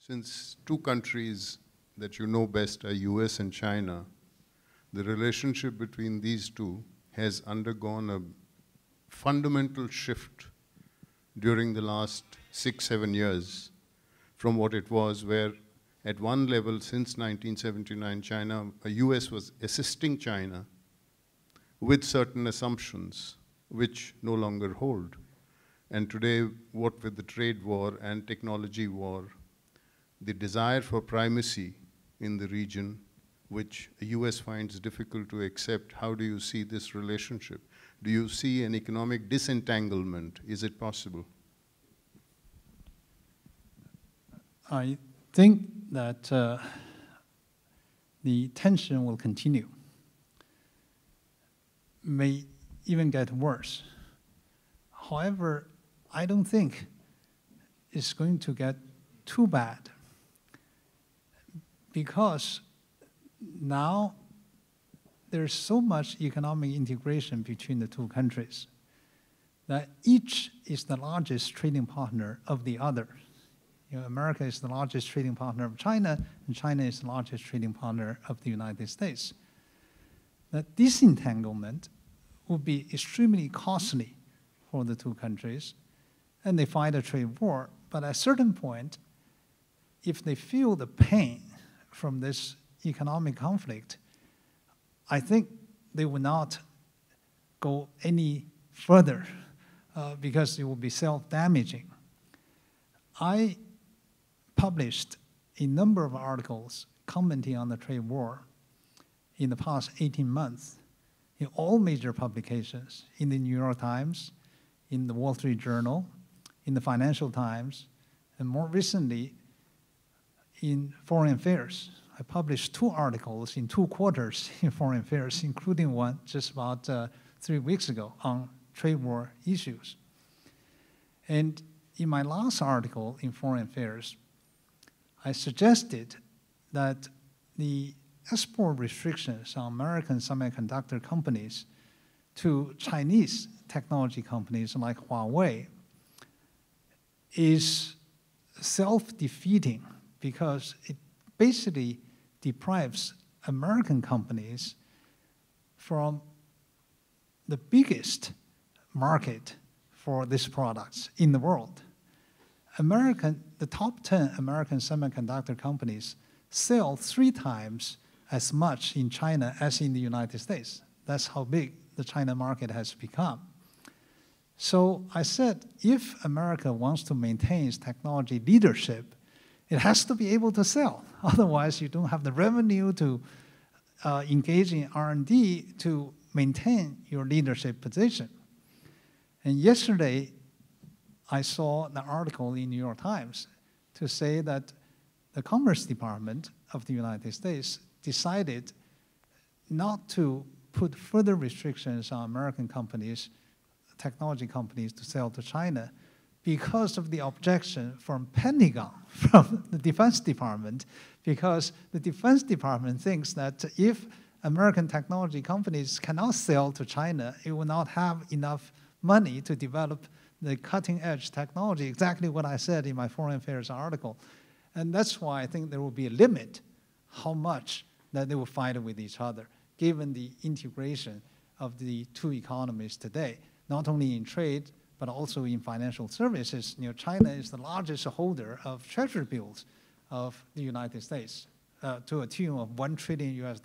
Since two countries that you know best are US and China, the relationship between these two has undergone a fundamental shift during the last 6-7 years from what it was, where at one level since 1979, US was assisting China with certain assumptions which no longer hold. And today, what with the trade war and technology war, the desire for primacy in the region, which the US finds difficult to accept, how do you see this relationship? Do you see an economic disentanglement? Is it possible? I think that the tension will continue, may even get worse. However, I don't think it's going to get too bad, because now there's so much economic integration between the two countries that each is the largest trading partner of the other. You know, America is the largest trading partner of China, and China is the largest trading partner of the United States. That disentanglement would be extremely costly for the two countries, and they fight a trade war. But at a certain point, if they feel the pain from this economic conflict, I think they will not go any further because it will be self-damaging. I published a number of articles commenting on the trade war in the past 18 months in all major publications, in the New York Times, in the Wall Street Journal, in the Financial Times, and more recently in Foreign Affairs. I published 2 articles in 2 quarters in Foreign Affairs, including one just about 3 weeks ago on trade war issues. And in my last article in Foreign Affairs, I suggested that the export restrictions on American semiconductor companies to Chinese technology companies like Huawei is self-defeating, because it basically deprives American companies from the biggest market for these products in the world. The top 10 American semiconductor companies sell 3 times as much in China as in the United States. That's how big the China market has become. So I said, if America wants to maintain its technology leadership, it has to be able to sell. Otherwise, you don't have the revenue to engage in R&D to maintain your leadership position. And yesterday, I saw an article in New York Times to say that the Commerce Department of the United States decided not to put further restrictions on American companies, technology companies, to sell to China, because of the objection from Pentagon, from the Defense Department, because the Defense Department thinks that if American technology companies cannot sell to China, it will not have enough money to develop the cutting-edge technology, exactly what I said in my Foreign Affairs article. And that's why I think there will be a limit how much that they will fight with each other, given the integration of the two economies today, not only in trade, but also in financial services. You know, China is the largest holder of treasury bills of the United States to a tune of $1 trillion.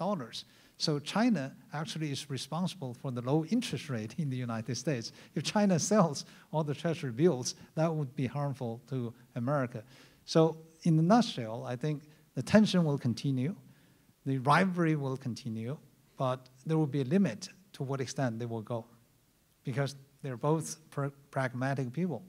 So China actually is responsible for the low interest rate in the United States. If China sells all the treasury bills, that would be harmful to America. So in a nutshell, I think the tension will continue, the rivalry will continue, but there will be a limit to what extent they will go, because they're both pragmatic people.